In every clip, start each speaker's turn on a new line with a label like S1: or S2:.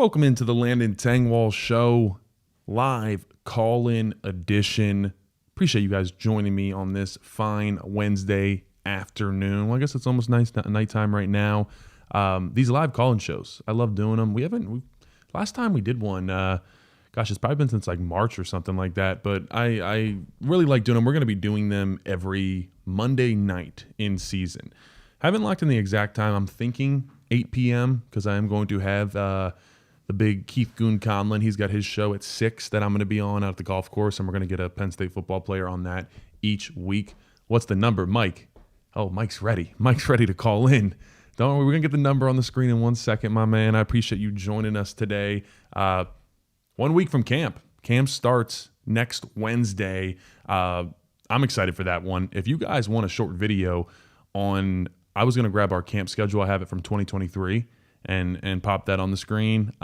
S1: Welcome into the Landon Tangwall Show, live call-in edition. Appreciate you guys joining me on this fine Wednesday afternoon. Well, I guess it's almost nighttime right now. These live call-in shows, I love doing them. Last time we did one, it's probably been since like March or something like that. But I really like doing them. We're going to be doing them every Monday night in season. Haven't locked in the exact time. I'm thinking 8 p.m. because I am going to have the big Keith Goon Conlon. He's got his show at 6 that I'm going to be on out at the golf course, and we're going to get a Penn State football player on that each week. What's the number, Mike? Oh, Mike's ready. Mike's ready to call in. Don't worry, we're going to get the number on the screen in 1 second, my man. I appreciate you joining us today. 1 week from camp. Camp starts next Wednesday. I'm excited for that one. If you guys want a short video on, I was going to grab our camp schedule. I have it from 2023 and pop that on the screen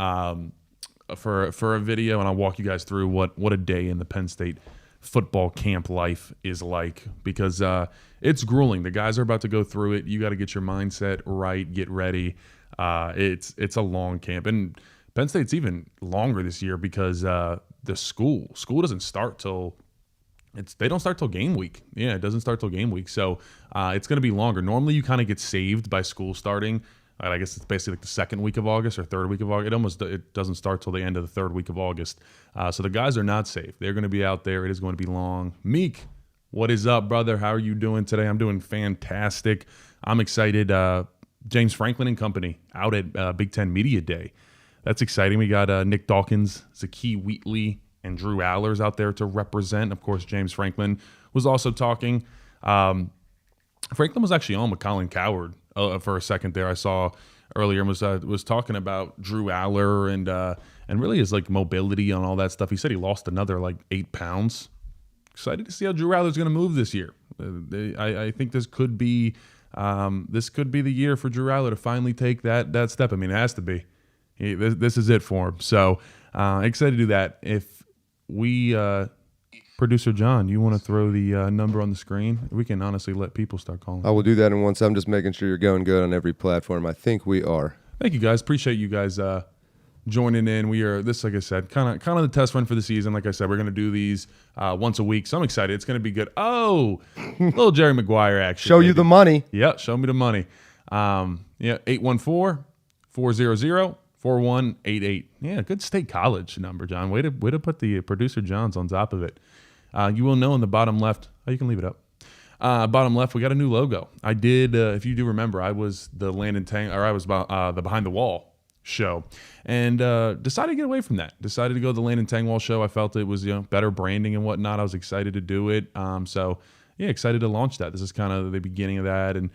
S1: for a video, and I'll walk you guys through what a day in the Penn State football camp life is like, because it's grueling. The guys are about to go through it. You got to get your mindset right, get ready. It's a long camp, and Penn State's even longer this year because the school doesn't start till they don't start till game week. Yeah, it doesn't start till game week, so it's going to be longer. Normally, you kind of get saved by school starting. I guess it's basically like the second week of August or third week of August. It doesn't start till the end of the third week of August. So the guys are not safe. They're going to be out there. It is going to be long. Meek, what is up, brother? How are you doing today? I'm doing fantastic. I'm excited. James Franklin and company out at Big Ten Media Day. That's exciting. We got Nick Dawkins, Zakee Wheatley, and Drew Allers out there to represent. Of course, James Franklin was also talking. Franklin was actually on with Colin Cowherd for a second there. I saw earlier and was talking about Drew Aller and really his like mobility and all that stuff. He said he lost another like 8 pounds. Excited to see how Drew Aller's going to move this year. I think this could be the year for Drew Aller to finally take that step. I mean, it has to be. This is it for him. So excited to do that. If we Producer John, you want to throw the number on the screen? We can honestly let people start calling.
S2: I will do that in once. I'm just making sure you're going good on every platform. I think we are.
S1: Thank you, guys. Appreciate you guys joining in. We are like I said, kind of the test run for the season. Like I said, we're going to do these once a week. So I'm excited. It's going to be good. Oh, little Jerry Maguire action.
S2: Show you the money.
S1: Yeah, show me the money. 814-400-4188. Yeah, good State College number, John. Way to put the Producer Johns on top of it. You will know in the bottom left. Oh, you can leave it up. Bottom left, we got a new logo. I did, if you do remember, I was the the Behind the Wall show, and decided to get away from that. Decided to go to the Landon Tangwall show. I felt it was better branding and whatnot. I was excited to do it. So yeah, excited to launch that. This is kind of the beginning of that, and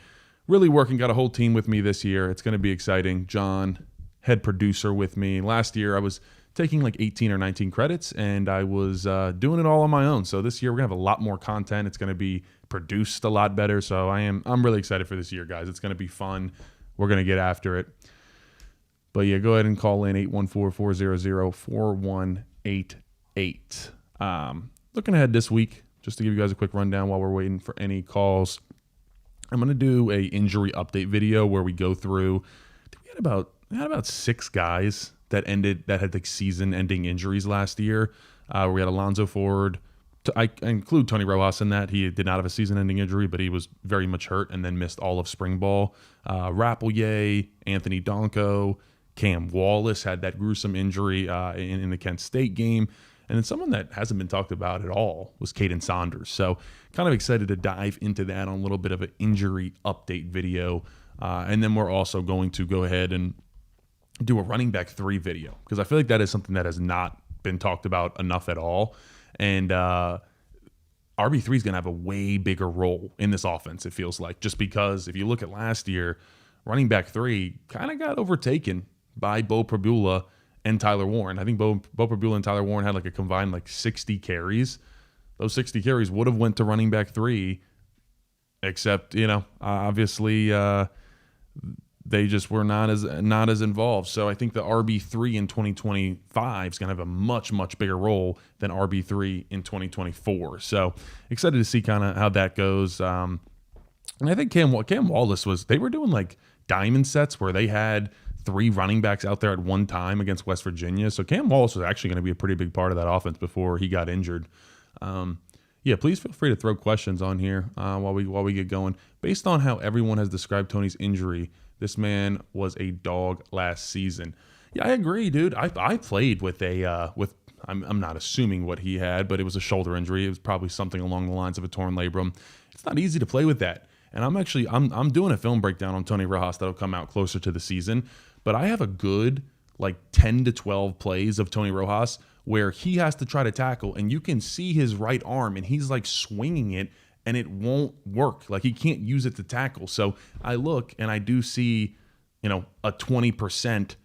S1: really working. Got a whole team with me this year. It's going to be exciting. John, head producer, with me. Last year, I was taking like 18 or 19 credits, and I was doing it all on my own. So this year we're gonna have a lot more content. It's gonna be produced a lot better. So I'm really excited for this year, guys. It's gonna be fun. We're gonna get after it. But yeah, go ahead and call in 814-400-4188. Looking ahead this week, just to give you guys a quick rundown while we're waiting for any calls. I'm gonna do a injury update video where we go through. We had about 6 guys that had like season-ending injuries last year. We had Alonzo Ford. I include Tony Rojas in that. He did not have a season-ending injury, but he was very much hurt and then missed all of spring ball. Rappelier, Anthony Donko, Cam Wallace had that gruesome injury in the Kent State game. And then someone that hasn't been talked about at all was Caden Saunders. So kind of excited to dive into that on a little bit of an injury update video. And then we're also going to go ahead and do a running back 3 video, because I feel like that is something that has not been talked about enough at all. And RB3 is going to have a way bigger role in this offense, it feels like, just because if you look at last year, running back 3 kind of got overtaken by Bo Prabula and Tyler Warren. I think Bo Prabula and Tyler Warren had like a combined like 60 carries. Those 60 carries would have went to running back 3, except, obviously they just were not as involved. So I think the RB3 in 2025 is going to have a much, much bigger role than RB3 in 2024. So excited to see kind of how that goes. And I think Cam Wallace they were doing like diamond sets where they had 3 running backs out there at one time against West Virginia. So Cam Wallace was actually going to be a pretty big part of that offense before he got injured. Yeah, please feel free to throw questions on here while we get going. Based on how everyone has described Tony's injury, this man was a dog last season. Yeah, I agree, dude. I played with I'm not assuming what he had, but it was a shoulder injury. It was probably something along the lines of a torn labrum. It's not easy to play with that. And I'm doing a film breakdown on Tony Rojas that'll come out closer to the season. But I have a good 10 to 12 plays of Tony Rojas where he has to try to tackle, and you can see his right arm, and he's swinging it, and it won't work. He can't use it to tackle. So I look, and I do see, a 20%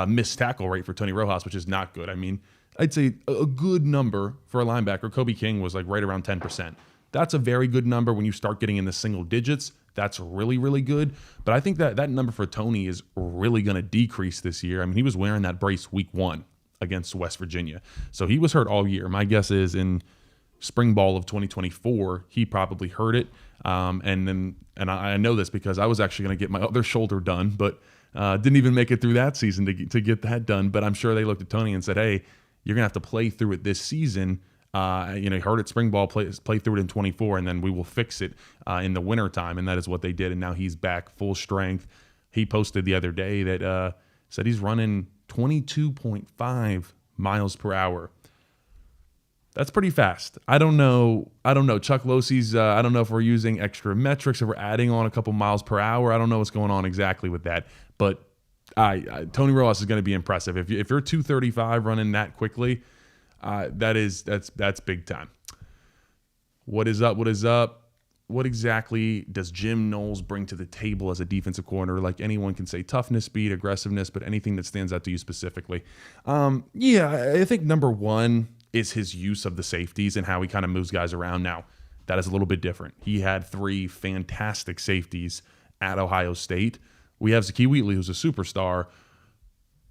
S1: missed tackle rate for Tony Rojas, which is not good. I mean, I'd say a good number for a linebacker. Kobe King was right around 10%. That's a very good number when you start getting in the single digits. That's really, really good. But I think that number for Tony is really going to decrease this year. I mean, he was wearing that brace week 1 against West Virginia. So he was hurt all year. My guess is in spring ball of 2024, he probably hurt it. And I know this because I was actually going to get my other shoulder done, but didn't even make it through that season to get that done. But I'm sure they looked at Tony and said, hey, you're going to have to play through it this season. He hurt at spring ball, play through it in 24, and then we will fix it in the wintertime. And that is what they did. And now he's back full strength. He posted the other day that said he's running 22.5 miles per hour. That's pretty fast. I don't know. Chuck Losey's, I don't know if we're using extra metrics, if we're adding on a couple miles per hour. I don't know what's going on exactly with that. But Tony Rojas is going to be impressive. If you're 235 running that quickly, that's big time. What is up? What exactly does Jim Knowles bring to the table as a defensive coordinator? Anyone can say toughness, speed, aggressiveness, but anything that stands out to you specifically. I think number one is his use of the safeties and how he kind of moves guys around. Now, that is a little bit different. He had 3 fantastic safeties at Ohio State. We have Zakee Wheatley, who's a superstar,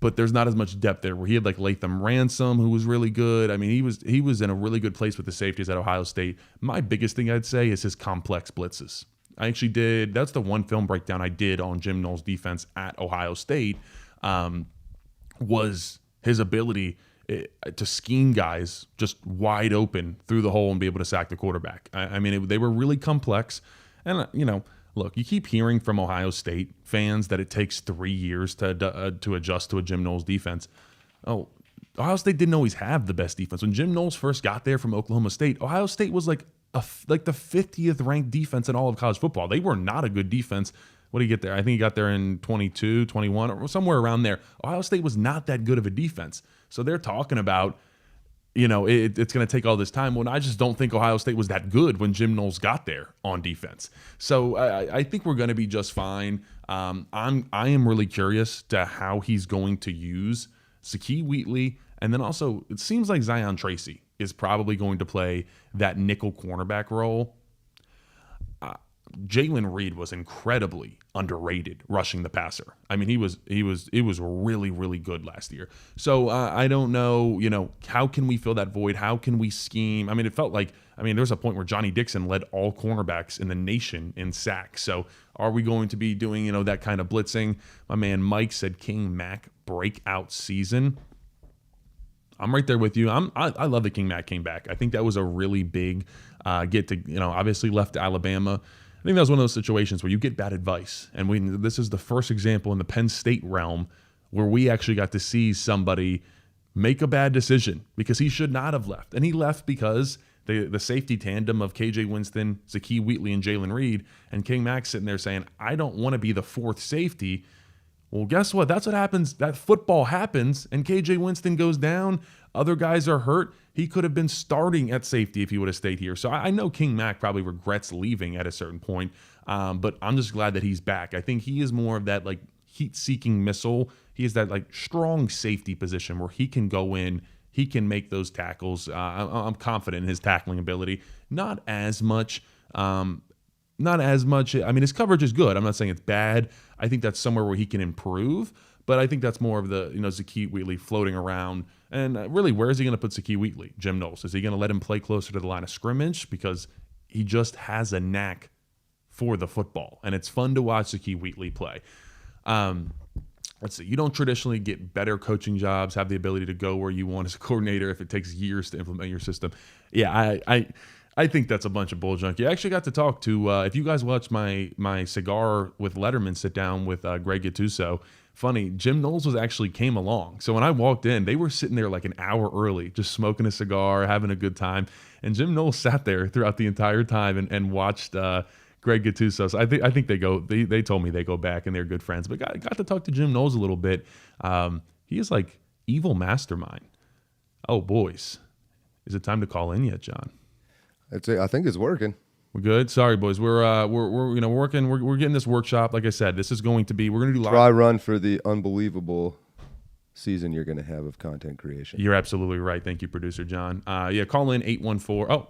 S1: but there's not as much depth there. Where he had Latham Ransom, who was really good. I mean, he was in a really good place with the safeties at Ohio State. My biggest thing I'd say is his complex blitzes. That's the one film breakdown I did on Jim Knowles' defense at Ohio State, was his ability to scheme guys just wide open through the hole and be able to sack the quarterback. They were really complex. And, look, you keep hearing from Ohio State fans that it takes 3 years to adjust to a Jim Knowles defense. Oh, Ohio State didn't always have the best defense. When Jim Knowles first got there from Oklahoma State, Ohio State was the 50th ranked defense in all of college football. They were not a good defense. What did he get there? I think he got there in 22, 21, or somewhere around there. Ohio State was not that good of a defense. So they're talking about, it's going to take all this time. Well, I just don't think Ohio State was that good when Jim Knowles got there on defense. So I think we're going to be just fine. I am really curious to how he's going to use Zakee Wheatley. And then also, it seems like Zion Tracy is probably going to play that nickel cornerback role. Jalen Reed was incredibly underrated rushing the passer. I mean, he was really, really good last year. So I don't know, how can we fill that void? How can we scheme? I mean, it felt like, there was a point where Johnny Dixon led all cornerbacks in the nation in sacks. So are we going to be doing, that kind of blitzing? My man Mike said King Mack breakout season. I'm right there with you. I love that King Mack came back. I think that was a really big get to, obviously left Alabama. I think that was one of those situations where you get bad advice. And this is the first example in the Penn State realm where we actually got to see somebody make a bad decision because he should not have left. And he left because the safety tandem of KJ Winston, Zakee Wheatley, and Jalen Reed, and King Mack sitting there saying, I don't want to be the 4th safety. Well, guess what? That's what happens. That football happens, and KJ Winston goes down. Other guys are hurt. He could have been starting at safety if he would have stayed here. So I know King Mack probably regrets leaving at a certain point, but I'm just glad that he's back. I think he is more of that heat-seeking missile. He is that strong safety position where he can go in, he can make those tackles. I'm confident in his tackling ability. Not as much. His coverage is good. I'm not saying it's bad. I think that's somewhere where he can improve. But I think that's more of the, Zakee Wheatley floating around. And really, where is he going to put Zakee Wheatley? Jim Knowles. Is he going to let him play closer to the line of scrimmage? Because he just has a knack for the football. And it's fun to watch Zakee Wheatley play. let's see, you don't traditionally get better coaching jobs, have the ability to go where you want as a coordinator if it takes years to implement your system. Yeah, I think that's a bunch of bull junk. You actually got to talk to, if you guys watched my Cigar with Letterman sit down with Greg Gattuso, funny, Jim Knowles came along. So when I walked in, they were sitting there like an hour early, just smoking a cigar, having a good time. And Jim Knowles sat there throughout the entire time and watched Greg Gattuso. So I think they told me they go back and they're good friends. But got to talk to Jim Knowles a little bit. He is like evil mastermind. Oh, boys. Is it time to call in yet, John?
S2: I think it's working.
S1: We're good. Sorry, boys. We're working. We're getting this workshop. Like I said, this is going to be. We're going to do live.
S2: Try run for the unbelievable season you're going to have of content creation.
S1: You're absolutely right. Thank you, producer John. Yeah, call in 814. Oh,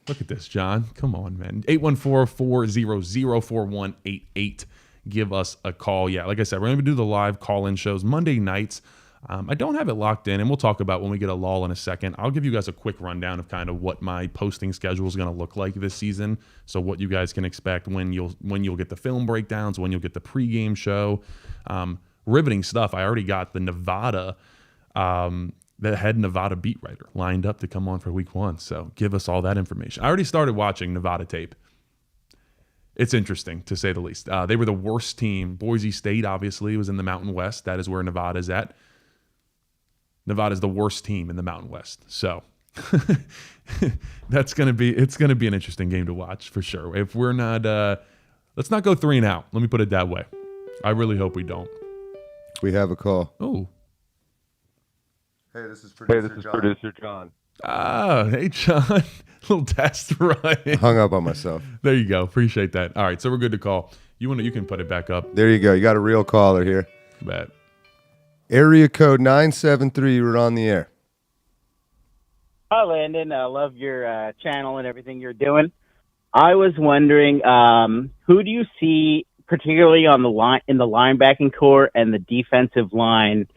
S1: look at this, John. Come on, man. 814-400-4188. Give us a call. Yeah, like I said, we're going to do the live call-in shows Monday nights. I don't have it locked in, and we'll talk about when we get a lull in a second. I'll give you guys a quick rundown of kind of what my posting schedule is going to look like this season. So what you guys can expect when you'll get the film breakdowns, when you'll get the pregame show, riveting stuff. I already got the head Nevada beat writer lined up to come on for week 1. So give us all that information. I already started watching Nevada tape. It's interesting, to say the least. They were the worst team. Boise State, obviously, was in the Mountain West. That is where Nevada's at. Nevada's the worst team in the Mountain West. So it's going to be an interesting game to watch for sure. If we're not, let's not go 3 and out. Let me put it that way. I really hope we don't.
S2: We have a call.
S1: Oh.
S2: Hey, this is producer John.
S1: Hey, John. Little test run.
S2: Hung up on myself.
S1: There you go. Appreciate that. All right, so we're good to call. You can put it back up.
S2: There you go. You got a real caller here.
S1: Bet.
S2: Area code 973. You're on the air.
S3: Hi, Landon. I love your channel and everything you're doing. I was wondering, who do you see, particularly on the line in the linebacking core and the defensive line,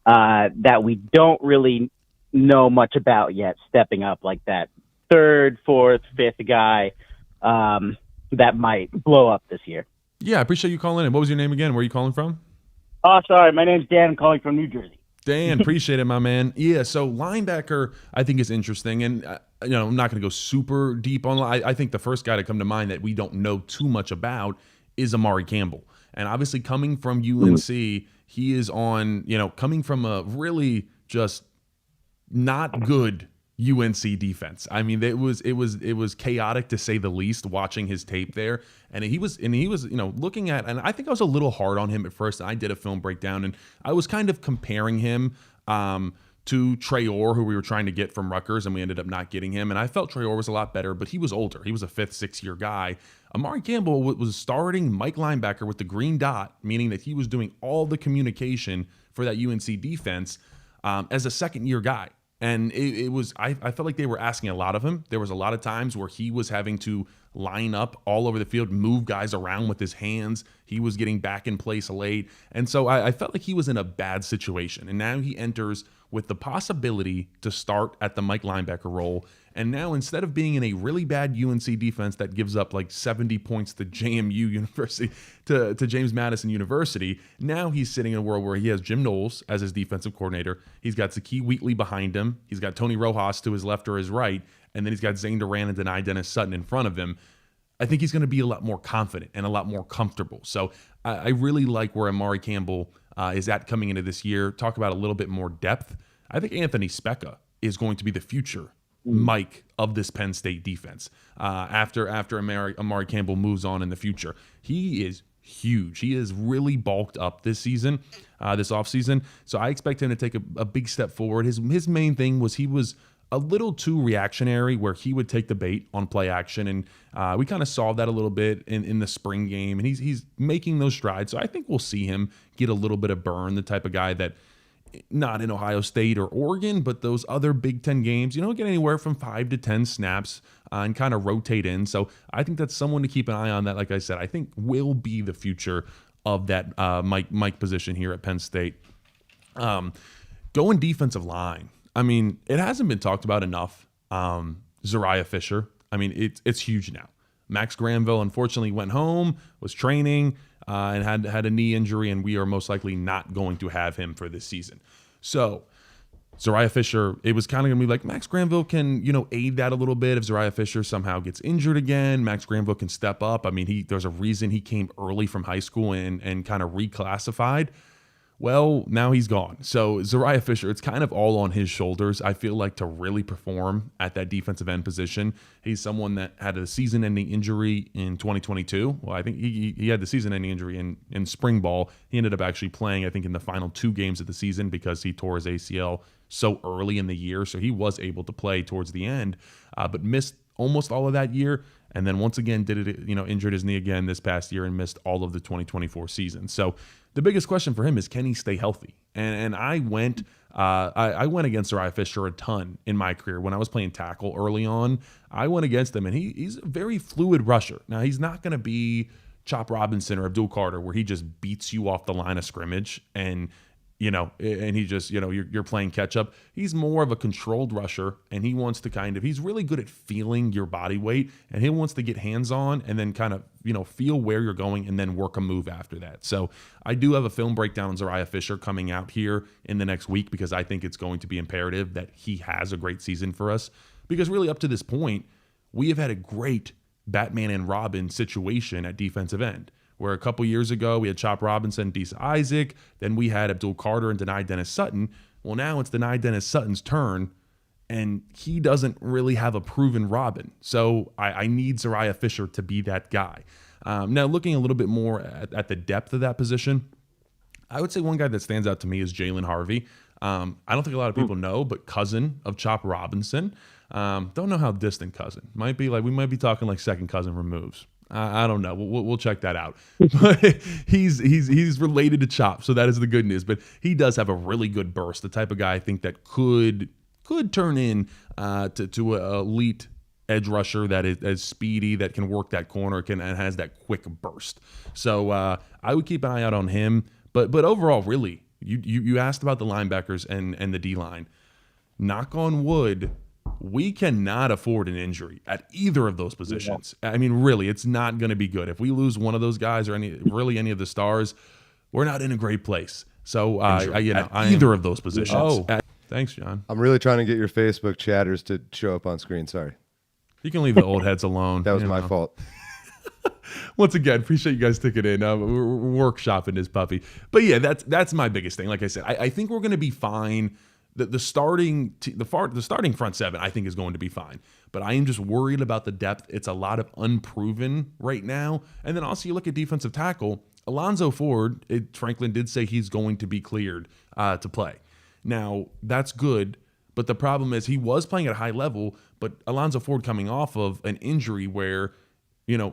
S3: that we don't really know much about yet, stepping up like that third, fourth, fifth guy that might blow up this year?
S1: Yeah, I appreciate you calling in. What was your name again? Where are you calling from?
S3: Oh, sorry. My name's Dan. I'm calling from New Jersey.
S1: Dan, appreciate it, my man. Yeah, so linebacker I think is interesting. And, I'm not going to go super deep on. I think the first guy to come to mind that we don't know too much about is Amari Campbell. And obviously coming from UNC, he is on, coming from a really just not good UNC defense. I mean, it was chaotic to say the least watching his tape there. And he was looking at, and I think I was a little hard on him at first. I did a film breakdown and I was kind of comparing him to Traore, who we were trying to get from Rutgers, and we ended up not getting him. And I felt Traore was a lot better, but he was older. He was a 5th, 6th year guy. Amari Campbell was starting Mike linebacker with the green dot, meaning that he was doing all the communication for that UNC defense as a 2nd year guy. And I felt like they were asking a lot of him. There was a lot of times where he was having to line up all over the field, move guys around with his hands. He was getting back in place late. And so I felt like he was in a bad situation. And now he enters with the possibility to start at the Mike linebacker role. And now instead of being in a really bad UNC defense that gives up like 70 points to JMU University, to James Madison University, now he's sitting in a world where he has Jim Knowles as his defensive coordinator. He's got Zakee Wheatley behind him. He's got Tony Rojas to his left or his right. And then he's got Zane Duran and Denai Dennis Sutton in front of him. I think he's going to be a lot more confident and a lot more comfortable. So I really like where Amari Campbell is at coming into this year. Talk about a little bit more depth. I think Anthony Specca is going to be the future Mike of this Penn State defense after Amari Campbell moves on in the future. He is huge. He is really bulked up this season, this offseason. So I expect him to take a big step forward. His main thing was he was a little too reactionary, where he would take the bait on play action. And we kind of saw that a little bit in the spring game. And he's making those strides. So I think we'll see him get a little bit of burn, the type of guy that, not in Ohio State or Oregon, but those other Big Ten games, get anywhere from 5 to 10 snaps and kind of rotate in. So I think that's someone to keep an eye on that, like I said, I think will be the future of that Mike position here at Penn State. Going defensive line. I mean, it hasn't been talked about enough. Zariah Fisher. I mean, it's huge now. Max Granville, unfortunately, went home, was training. and had a knee injury, and we are most likely not going to have him for this season. So Zariah Fisher, it was kind of going to be like Max Granville can, aid that a little bit. If Zariah Fisher somehow gets injured again, Max Granville can step up. I mean, there's a reason he came early from high school and kind of reclassified. Well, now he's gone. So Zariah Fisher, it's kind of all on his shoulders, I feel like, to really perform at that defensive end position. He's someone that had a season-ending injury in 2022. Well, I think he had the season-ending injury in spring ball. He ended up actually playing, I think, in the final 2 games of the season because he tore his ACL so early in the year. So he was able to play towards the end, but missed almost all of that year. And then once again injured his knee again this past year and missed all of the 2024 season. So the biggest question for him is, can he stay healthy? And I went against Zariah Fisher a ton in my career. When I was playing tackle early on, I went against him, and he's a very fluid rusher. Now, he's not going to be Chop Robinson or Abdul Carter, where he just beats you off the line of scrimmage and he just, you're playing catch up. He's more of a controlled rusher, and he wants to he's really good at feeling your body weight, and he wants to get hands on and then kind of, feel where you're going and then work a move after that. So I do have a film breakdown on Zariah Fisher coming out here in the next week because I think it's going to be imperative that he has a great season for us, because really up to this point, we have had a great Batman and Robin situation at defensive end, where a couple years ago we had Chop Robinson, Disa Isaac, then we had Abdul Carter and Denai Dennis Sutton. Well, now it's Denai Dennis Sutton's turn, and he doesn't really have a proven Robin. So I need Zariah Fisher to be that guy. Now, looking a little bit more at the depth of that position, I would say one guy that stands out to me is Jalen Harvey. I don't think a lot of people know, but cousin of Chop Robinson. Don't know how distant cousin. Might be we might be talking like second cousin removes. I don't know. We'll check that out. But he's related to Chop, so that is the good news. But he does have a really good burst, the type of guy I think that could turn in to an elite edge rusher that is speedy, that can work that corner, and has that quick burst. So I would keep an eye out on him. But overall, really, you asked about the linebackers and the D-line. Knock on wood, we cannot afford an injury at either of those positions. I mean, really, it's not going to be good. If we lose one of those guys or any of the stars, we're not in a great place. So, either of those positions. Thanks, John.
S2: I'm really trying to get your Facebook chatters to show up on screen. Sorry.
S1: You can leave the old heads alone.
S2: That was my fault.
S1: Once again, appreciate you guys sticking in. We're workshopping this puppy. But yeah, that's my biggest thing. Like I said, I think we're going to be fine. The starting front seven, I think, is going to be fine. But I am just worried about the depth. It's a lot of unproven right now. And then also you look at defensive tackle. Alonzo Ford, Franklin did say he's going to be cleared to play. Now, that's good. But the problem is he was playing at a high level, but Alonzo Ford coming off of an injury where,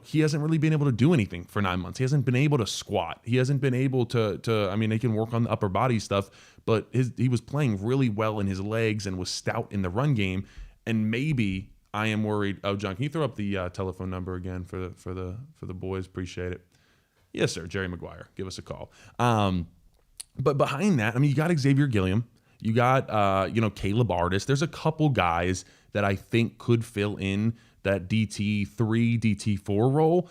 S1: he hasn't really been able to do anything for 9 months. He hasn't been able to squat. He hasn't been able to he can work on the upper body stuff, but he was playing really well in his legs and was stout in the run game. And maybe I am worried. Oh, John, can you throw up the telephone number again for the boys? Appreciate it. Yes, sir. Jerry Maguire. Give us a call. But behind that, you got Xavier Gilliam. You got, Caleb Artis. There's a couple guys that I think could fill in that DT3, DT4 role,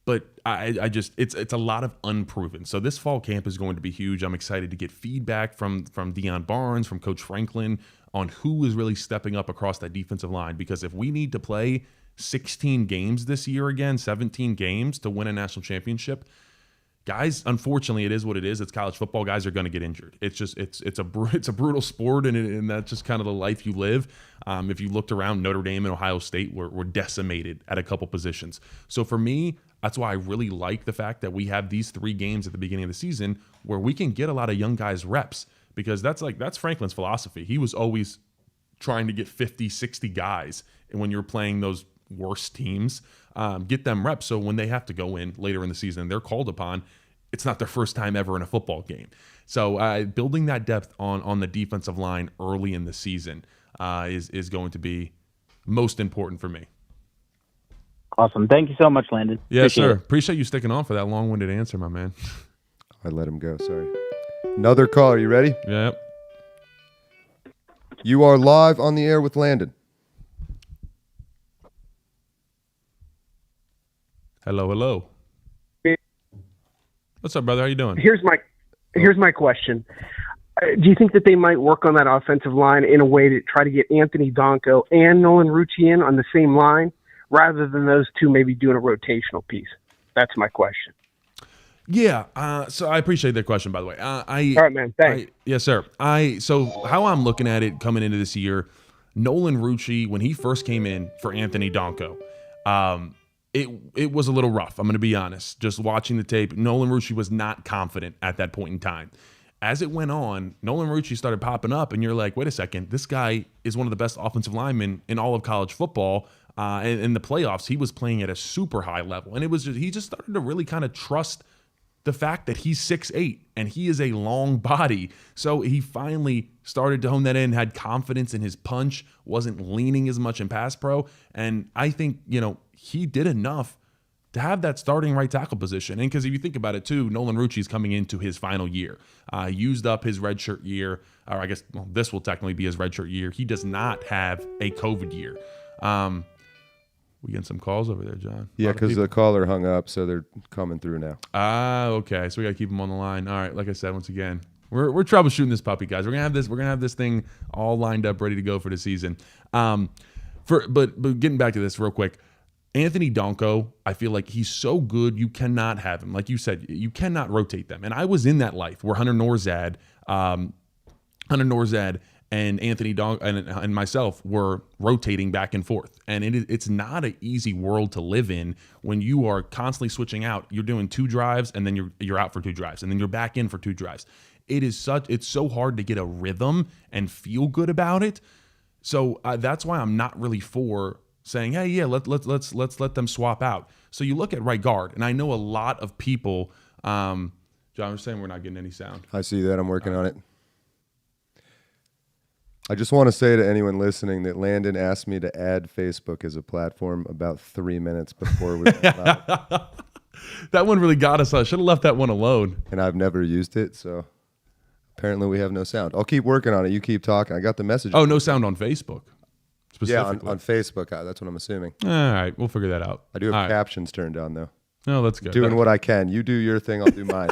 S1: but it's a lot of unproven. So this fall camp is going to be huge. I'm excited to get feedback from Deion Barnes, from Coach Franklin on who is really stepping up across that defensive line, because if we need to play 16 games this year again, 17 games to win a national championship, guys, unfortunately, it is what it is. It's college football. Guys are going to get injured. It's just it's a brutal sport, and that's just kind of the life you live. If you looked around, Notre Dame and Ohio State were decimated at a couple positions. So for me, that's why I really like the fact that we have these 3 games at the beginning of the season where we can get a lot of young guys reps, because that's Franklin's philosophy. He was always trying to get 50, 60 guys, and when you're playing those worst teams, get them reps, so when they have to go in later in the season, they're called upon. It's not their first time ever in a football game. So building that depth on the defensive line early in the season is going to be most important for me.
S3: Awesome. Thank you so much, Landon.
S1: Yes, sir. Appreciate you sticking on for that long-winded answer, my man.
S2: I let him go. Sorry. Another call. Are you ready?
S1: Yep.
S2: You are live on the air with Landon.
S1: Hello. What's up, brother? How you doing?
S4: Here's my question. Do you think that they might work on that offensive line in a way to try to get Anthony Donko and Nolan Rucci in on the same line, rather than those two maybe doing a rotational piece? That's my question.
S1: Yeah. So I appreciate that question, by the way.
S4: All right, man. Thanks.
S1: Yes, sir. So how I'm looking at it coming into this year, Nolan Rucci, when he first came in for Anthony Donko, it was a little rough. I'm going to be honest. Just watching the tape, Nolan Rucci was not confident at that point in time. As it went on, Nolan Rucci started popping up, and you're like, wait a second, this guy is one of the best offensive linemen in all of college football. And in the playoffs, he was playing at a super high level. And he just started to really kind of trust the fact that he's 6'8", and he is a long body. So he finally started to hone that in, had confidence in his punch, wasn't leaning as much in pass pro. And I think, he did enough to have that starting right tackle position. And because if you think about it too, Nolan Rucci is coming into his final year. Used up his redshirt year, or I guess this will technically be his redshirt year. He does not have a COVID year. We getting some calls over there, John?
S2: Yeah, because the caller hung up, so they're coming through now.
S1: Okay. So we got to keep them on the line. All right. Like I said, once again, we're troubleshooting this puppy, guys. We're gonna have this thing all lined up, ready to go for the season. But getting back to this real quick. Anthony Donko, I feel like he's so good, you cannot have him. Like you said, you cannot rotate them. And I was in that life where Hunter Norzad and Anthony Donko and myself were rotating back and forth. And it's not an easy world to live in when you are constantly switching out. You're doing 2 drives, and then you're out for 2 drives, and then you're back in for 2 drives. It's so hard to get a rhythm and feel good about it. So that's why I'm not really for saying, hey, yeah, let's let them swap out. So you look at right guard, and I know a lot of people. John was saying we're not getting any sound.
S2: I see that. I'm working on it. I just want to say to anyone listening that Landon asked me to add Facebook as a platform about 3 minutes before we went live.
S1: That one really got us. I should have left that one alone.
S2: And I've never used it, so apparently we have no sound. I'll keep working on it. You keep talking. I got the message.
S1: Oh, no sound on Facebook.
S2: Yeah, on Facebook. That's what I'm assuming.
S1: All right, we'll figure that out.
S2: I do have captions turned on, though.
S1: Oh, that's good.
S2: Doing what I can. You do your thing, I'll do mine.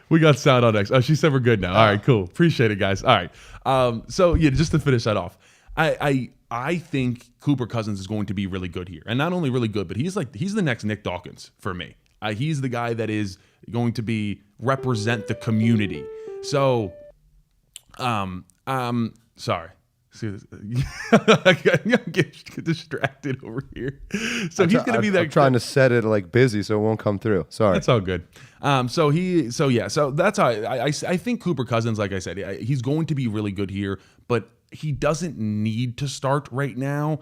S1: We got sound on next. Oh, she said we're good now. All right, cool. Appreciate it, guys. All right. So, yeah, just to finish that off, I think Cooper Cousins is going to be really good here. And not only really good, but he's the next Nick Dawkins for me. He's the guy that is going to represent the community. So, sorry. I get distracted over here. So he's going to be that.
S2: I'm trying to set it like busy so it won't come through. Sorry.
S1: That's all good. So that's how I think Cooper Cousins, like I said, he's going to be really good here, but he doesn't need to start right now.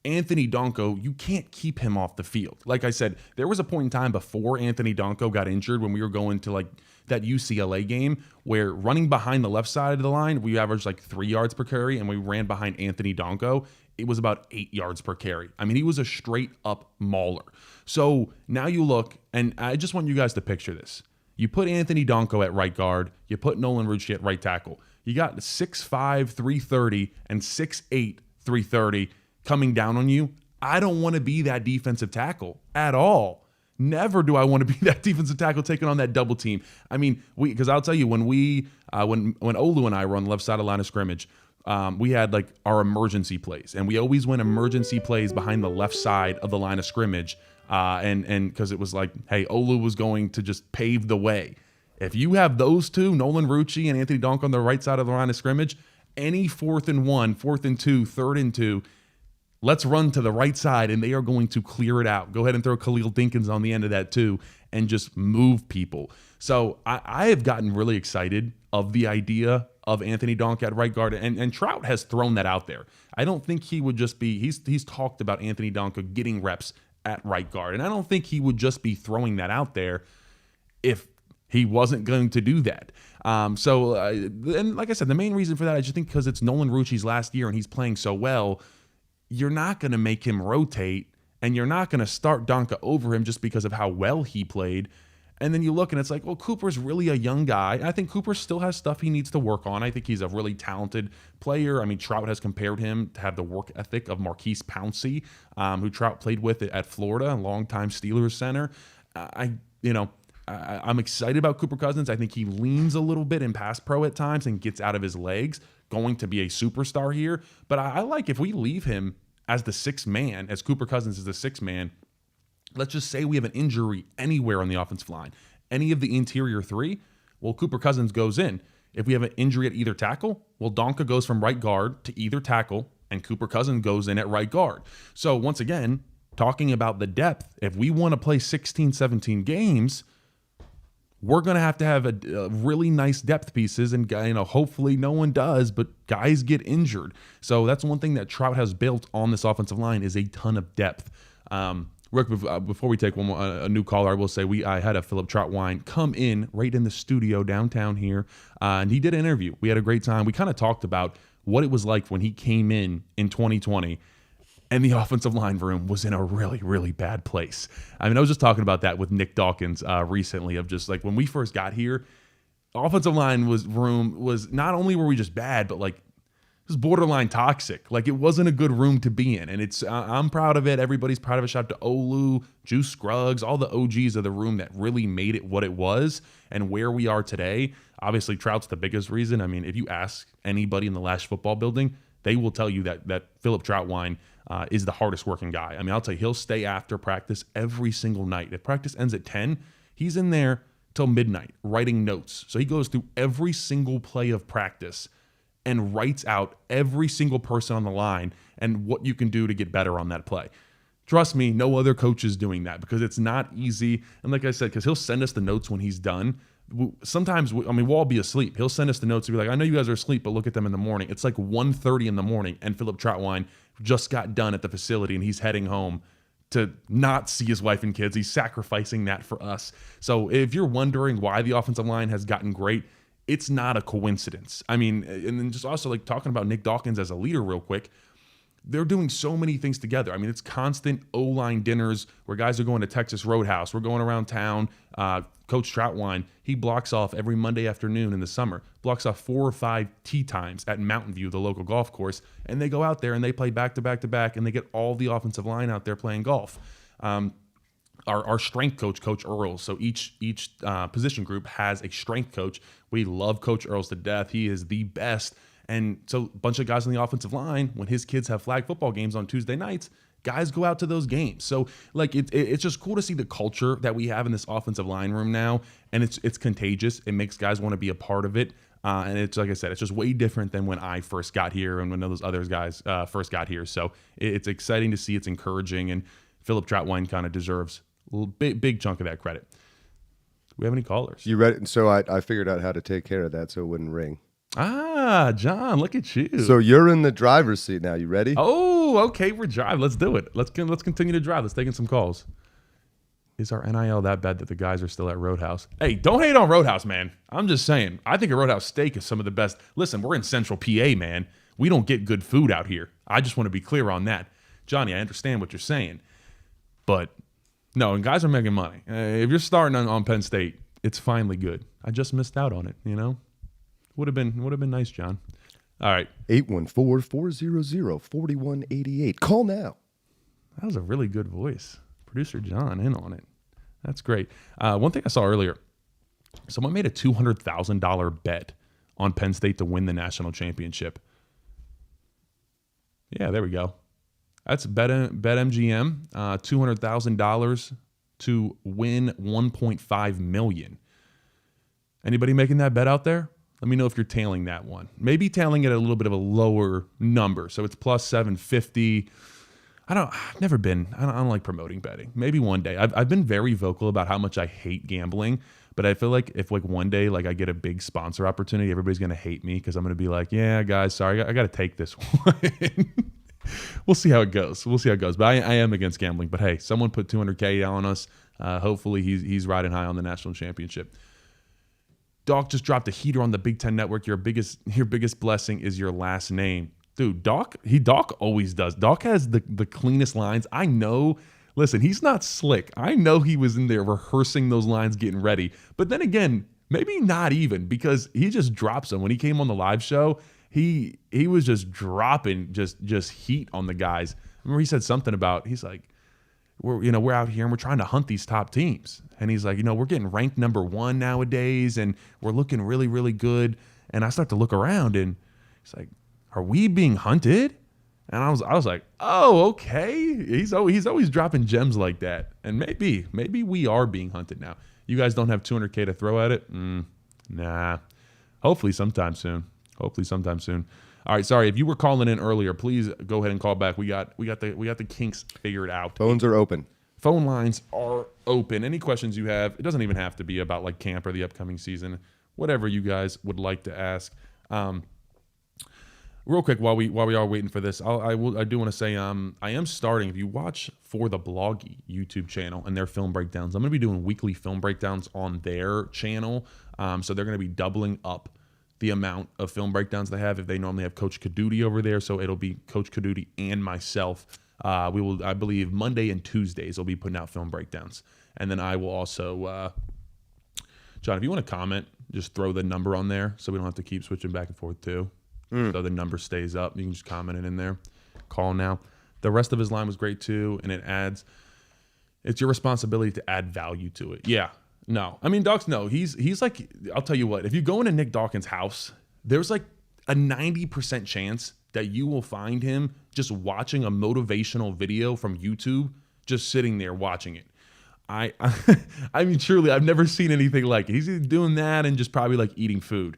S1: Anthony Donko, you can't keep him off the field. Like I said, there was a point in time before Anthony Donko got injured when we were going to like that UCLA game where running behind the left side of the line, we averaged like 3 yards per carry, and we ran behind Anthony Donko, it was about 8 yards per carry. I mean, he was a straight up mauler. So now you look, and I just want you guys to picture this. You put Anthony Donko at right guard, you put Nolan Rucci at right tackle. You got 6'5", 330, and 6'8", 330 coming down on you. I don't want to be that defensive tackle at all. Never do I want to be that defensive tackle taking on that double team. I mean, because I'll tell you, when Olu and I were on the left side of the line of scrimmage, we had like our emergency plays, and we always went emergency plays behind the left side of the line of scrimmage, and because it was like, hey, Olu was going to just pave the way. If you have those two, Nolan Rucci and Anthony Donko on the right side of the line of scrimmage, any 4th and 1, 4th and 2, 3rd and 2. Let's run to the right side, and they are going to clear it out. Go ahead and throw Khalil Dinkins on the end of that too, and just move people. So I have gotten really excited of the idea of Anthony Donko at right guard, and Trout has thrown that out there. I don't think he would just be. He's talked about Anthony Donko getting reps at right guard, and I don't think he would just be throwing that out there if he wasn't going to do that. And like I said, the main reason for that, I just think because it's Nolan Rucci's last year and he's playing so well. You're not going to make him rotate, and you're not going to start Donko over him just because of how well he played. And then you look, and it's like, well, Cooper's really a young guy. I think Cooper still has stuff he needs to work on. I think he's a really talented player. I mean, Trout has compared him to have the work ethic of Marquise Pouncey, who Trout played with at Florida, a longtime Steelers center. I'm excited about Cooper Cousins. I think he leans a little bit in pass pro at times and gets out of his legs, going to be a superstar here. But I like if we leave him as the sixth man, as Cooper Cousins is the sixth man, let's just say we have an injury anywhere on the offensive line, any of the interior three, well, Cooper Cousins goes in. If we have an injury at either tackle, well, Donka goes from right guard to either tackle, and Cooper Cousins goes in at right guard. So once again, talking about the depth, if we want to play 16, 17 games, we're going to have a really nice depth pieces, and hopefully no one does, but guys get injured. So that's one thing that Trout has built on this offensive line is a ton of depth. Rick, before we take a new caller, I will say I had a Philip Troutwine come in right in the studio downtown here, and he did an interview. We had a great time. We kind of talked about what it was like when he came in 2020, and the offensive line room was in a really, really bad place. I mean, I was just talking about that with Nick Dawkins recently, of just like when we first got here, offensive line was not only were we just bad, but like it was borderline toxic. Like it wasn't a good room to be in. And I'm proud of it. Everybody's proud of it. Shout out to Olu, Juice Scruggs, all the OGs of the room that really made it what it was and where we are today. Obviously, Trout's the biggest reason. I mean, if you ask anybody in the Lash football building, they will tell you that Philip Troutwine is the hardest working guy. I mean, I'll tell you, he'll stay after practice every single night. If practice ends at 10, he's in there till midnight writing notes. So he goes through every single play of practice and writes out every single person on the line and what you can do to get better on that play. Trust me, no other coach is doing that because it's not easy. And like I said, because he'll send us the notes when he's done. Sometimes, we'll all be asleep. He'll send us the notes and be like, I know you guys are asleep, but look at them in the morning. It's like 1:30 in the morning, and Philip Troutwine just got done at the facility, and he's heading home to not see his wife and kids. He's sacrificing that for us. So if you're wondering why the offensive line has gotten great, it's not a coincidence. I mean, and then just also like talking about Nick Dawkins as a leader real quick, they're doing so many things together. I mean, it's constant O-line dinners where guys are going to Texas Roadhouse. We're going around town. Coach Troutwine, he blocks off every Monday afternoon in the summer, blocks off 4 or 5 tee times at Mountain View, the local golf course, and they go out there and they play back to back to back, and they get all the offensive line out there playing golf. Our strength coach, Coach Earls, so each position group has a strength coach. We love Coach Earls to death. He is the best. And so a bunch of guys on the offensive line, when his kids have flag football games on Tuesday nights, guys go out to those games. So like it's just cool to see the culture that we have in this offensive line room now, and it's contagious. It makes guys want to be a part of it. And it's like I said, it's just way different than when I first got here and when those other guys first got here. So it's exciting to see. It's encouraging, and Philip Troutwine kind of deserves a little big chunk of that credit. Do we have any callers?
S2: You ready? So I figured out how to take care of that so it wouldn't ring.
S1: Ah, John, look at you.
S2: So you're in the driver's seat now. You ready?
S1: Oh, okay, we're driving. Let's do it. Let's continue to drive. Let's take in some calls. Is our NIL that bad that the guys are still at Roadhouse? Hey, don't hate on Roadhouse, man. I'm just saying. I think a Roadhouse steak is some of the best. Listen, we're in Central PA, man. We don't get good food out here. I just want to be clear on that. Johnny, I understand what you're saying. But, no, and guys are making money. If you're starting on Penn State, it's finally good. I just missed out on it, you know? Would have been nice, John. All right.
S2: 814-400-4188. Call now.
S1: That was a really good voice. Producer John in on it. That's great. One thing I saw earlier, someone made a $200,000 bet on Penn State to win the national championship. Yeah, there we go. That's BetMGM, $200,000 to win $1.5 million. Anybody making that bet out there? Let me know if you're tailing that one. Maybe tailing it at a little bit of a lower number. So it's plus 750. I don't like promoting betting. Maybe one day. I've been very vocal about how much I hate gambling, but I feel like if like one day like I get a big sponsor opportunity, everybody's going to hate me because I'm going to be like, yeah, guys, sorry, I got to take this one. We'll see how it goes. But I am against gambling. But hey, someone put $200K on us. Hopefully he's riding high on the national championship. Doc just dropped a heater on the Big Ten Network. Your biggest blessing is your last name. Dude, Doc always does. Doc has the cleanest lines. I know, listen, he's not slick. I know he was in there rehearsing those lines, getting ready. But then again, maybe not even, because he just drops them. When he came on the live show, he was just dropping just heat on the guys. I remember he said something about, he's like, we're out here and we're trying to hunt these top teams. And he's like, we're getting ranked number 1 nowadays and we're looking really, really good. And I start to look around and he's like, are we being hunted? And I was like, oh, okay. He's always dropping gems like that. And maybe we are being hunted now. You guys don't have $200K to throw at it? Nah. Hopefully sometime soon. All right, sorry. If you were calling in earlier, please go ahead and call back. We got the kinks figured out.
S2: Phones are open.
S1: Phone lines are open. Any questions you have, it doesn't even have to be about like camp or the upcoming season. Whatever you guys would like to ask. Real quick, while we are waiting for this, I do want to say I am starting. If you watch For the Bloggy YouTube channel and their film breakdowns, I'm going to be doing weekly film breakdowns on their channel. So they're going to be doubling up the amount of film breakdowns they have. If they normally have Coach Caduti over there, so it'll be Coach Caduti and myself. We will, I believe, Monday and Tuesdays will be putting out film breakdowns, and then I will also, John, if you want to comment, just throw the number on there so we don't have to keep switching back and forth too. So the number stays up. You can just comment it in there. Call now. The rest of his line was great too, and it's your responsibility to add value to it. Yeah. No. I mean, Docs, no. He's like, I'll tell you what, if you go into Nick Dawkins' house, there's like a 90% chance that you will find him just watching a motivational video from YouTube, just sitting there watching it. I mean, truly, I've never seen anything like it. He's either doing that and just probably like eating food.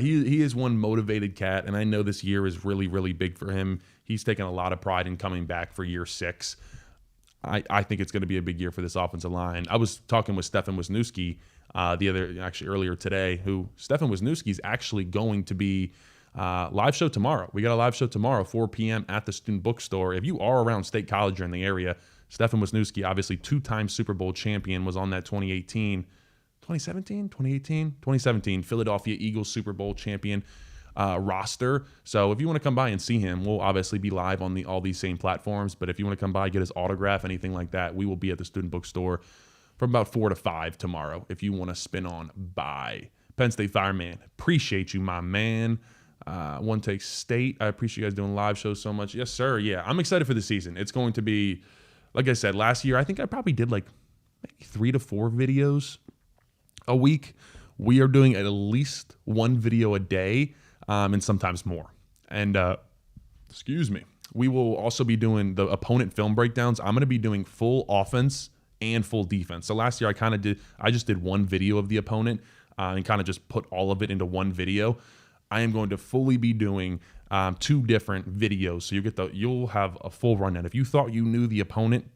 S1: He is one motivated cat, and I know this year is really, really big for him. He's taken a lot of pride in coming back for year 6. I think it's going to be a big year for this offensive line. I was talking with Stefan Wisniewski earlier today, who Stefan Wisniewski is actually going to be live show tomorrow. We got a live show tomorrow, 4 p.m. at the Student Bookstore. If you are around State College or in the area, Stefan Wisniewski, obviously 2-time Super Bowl champion, was on that 2017 Philadelphia Eagles Super Bowl champion roster. So if you want to come by and see him, we'll obviously be live on all these same platforms. But if you want to come by, get his autograph, anything like that, we will be at the Student Bookstore from about 4 to 5 tomorrow if you want to spin on by. Penn State Fireman, appreciate you, my man. One Take State, I appreciate you guys doing live shows so much. Yes, sir. Yeah, I'm excited for the season. It's going to be, like I said, last year, I think I probably did like maybe 3 to 4 videos a week. We are doing at least 1 video a day, and sometimes more. And we will also be doing the opponent film breakdowns. I'm going to be doing full offense and full defense. So last year I just did 1 video of the opponent and kind of just put all of it into 1 video. I am going to fully be doing 2 different videos, so you'll have a full rundown. If you thought you knew the opponent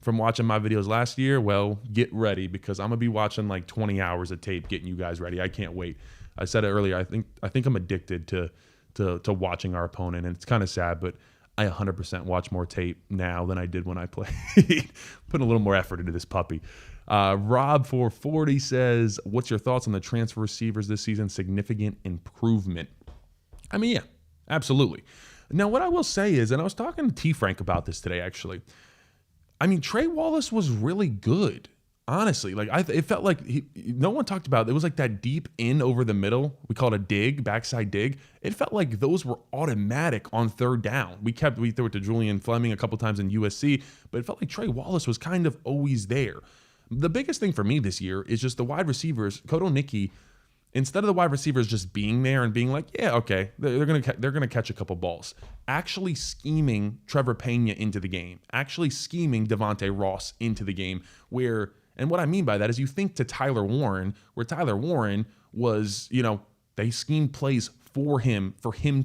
S1: from watching my videos last year, well, get ready, because I'm gonna be watching like 20 hours of tape getting you guys ready. I can't wait. I said it earlier. I think I'm addicted to watching our opponent, and it's kind of sad, but I 100% watch more tape now than I did when I played. Putting a little more effort into this puppy. Rob440 says, "What's your thoughts on the transfer receivers this season? Significant improvement." I mean, yeah, absolutely. Now, what I will say is, and I was talking to T. Frank about this today, actually. I mean, Trey Wallace was really good, honestly. Like it felt like no one talked about it. It was like that deep in over the middle. We call it a dig, backside dig. It felt like those were automatic on 3rd down. We threw it to Julian Fleming a couple times in USC, but it felt like Trey Wallace was kind of always there. The biggest thing for me this year is just the wide receivers. Koto Nicki, instead of the wide receivers just being there and being like, yeah, okay, they're gonna catch a couple balls, actually scheming Trevor Pena into the game, actually scheming Devontae Ross into the game. And what I mean by that is, you think to Tyler Warren, where Tyler Warren was, they schemed plays for him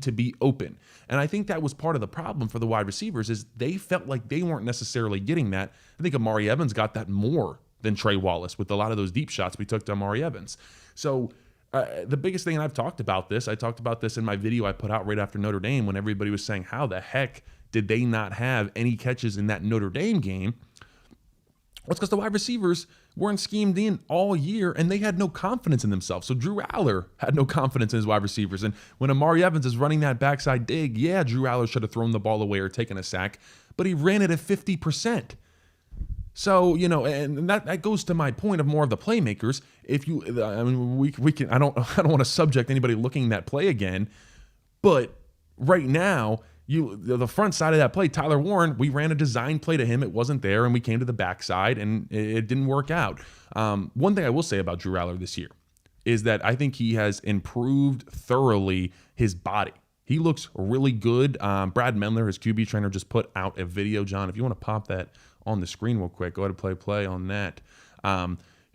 S1: to be open. And I think that was part of the problem for the wide receivers, is they felt like they weren't necessarily getting that. I think Amari Evans got that more than Trey Wallace with a lot of those deep shots we took to Amari Evans. So the biggest thing, and I talked about this in my video I put out right after Notre Dame, when everybody was saying, how the heck did they not have any catches in that Notre Dame game? Well, it's because the wide receivers weren't schemed in all year, and they had no confidence in themselves. So Drew Aller had no confidence in his wide receivers. And when Amari Evans is running that backside dig, yeah, Drew Aller should have thrown the ball away or taken a sack, but he ran it at 50%. So, and that goes to my point of more of the playmakers. We can, I don't want to subject anybody looking that play again, but right now, The front side of that play, Tyler Warren, we ran a design play to him. It wasn't there, and we came to the backside, and it didn't work out. One thing I will say about Drew Rattler this year is that I think he has improved thoroughly his body. He looks really good. Brad Mendler, his QB trainer, just put out a video. John, if you want to pop that on the screen real quick, go ahead and play on that.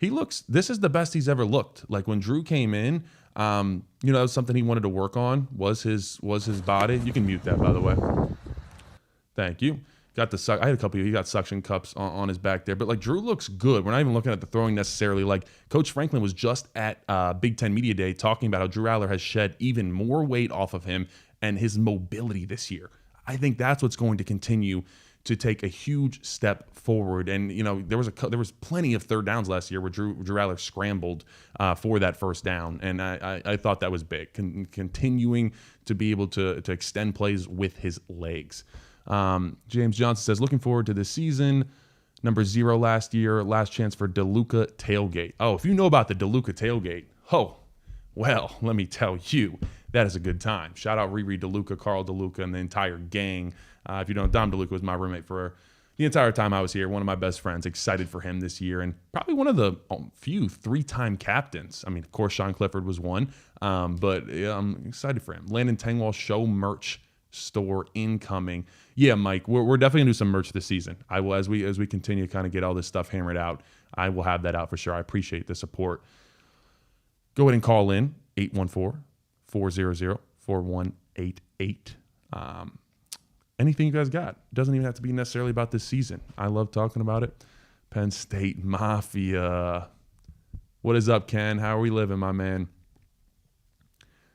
S1: This is the best he's ever looked. Like when Drew came in, that was something he wanted to work on was his body. You can mute that, by the way. Thank you. I had a couple. He got suction cups on his back there, but like Drew looks good. We're not even looking at the throwing necessarily. Like Coach Franklin was just at Big Ten Media Day talking about how Drew Rattler has shed even more weight off of him and his mobility this year. I think that's what's going to continue to take a huge step forward. And there was plenty of third downs last year where Drew Rattler scrambled for that first down, and I thought that was big. Continuing to be able to extend plays with his legs. James Johnson says, looking forward to this season. Number 0 last year, last chance for DeLuca tailgate. Oh, if you know about the DeLuca tailgate, well, let me tell you, that is a good time. Shout out Riri DeLuca, Carl DeLuca, and the entire gang. If you don't, Dom DeLuca was my roommate for the entire time I was here. One of my best friends. Excited for him this year, and probably one of the few 3-time captains. I mean, of course, Sean Clifford was one, but yeah, I'm excited for him. Landon Tengwall show merch store incoming. Yeah, Mike, we're definitely gonna do some merch this season. I will, as we continue to kind of get all this stuff hammered out, I will have that out for sure. I appreciate the support. Go ahead and call in 814-400-4188. Anything you guys got. It doesn't even have to be necessarily about this season. I love talking about it. Penn State Mafia. What is up, Ken? How are we living, my man?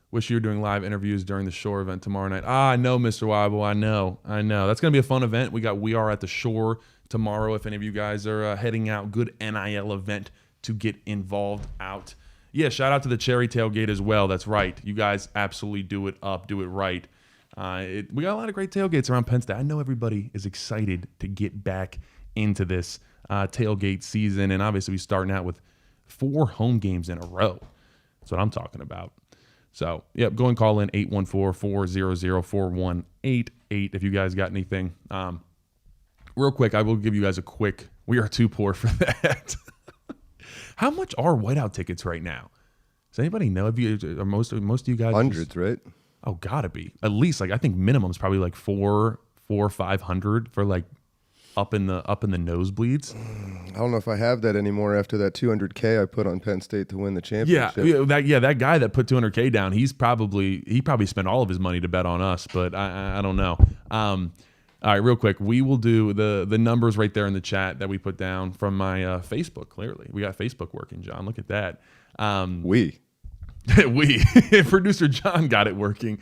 S1: Wish you were doing live interviews during the Shore event tomorrow night. I know, Mr. Weibel. I know. That's going to be a fun event. We are at the Shore tomorrow. If any of you guys are heading out, good NIL event to get involved out. Yeah, shout out to the Cherry Tailgate as well. That's right. You guys absolutely do it up, do it right. We got a lot of great tailgates around Penn State. I know everybody is excited to get back into this tailgate season, and obviously we're starting out with 4 home games in a row. That's what I'm talking about. So, yep, go and call in 814-400-4188 if you guys got anything. Real quick, I will give you guys we are too poor for that. How much are whiteout tickets right now? Does anybody know? Are most of you guys?
S2: Hundreds, right?
S1: Oh, gotta be. At least, I think minimum is probably like 400 or 500 for like up in the nosebleeds.
S2: I don't know if I have that anymore after that $200K I put on Penn State to win the championship.
S1: That guy that put $200K down, he probably spent all of his money to bet on us, but I don't know. All right, real quick, we will do the numbers right there in the chat that we put down from my Facebook. Clearly, we got Facebook working, John. Look at that. Producer John got it working.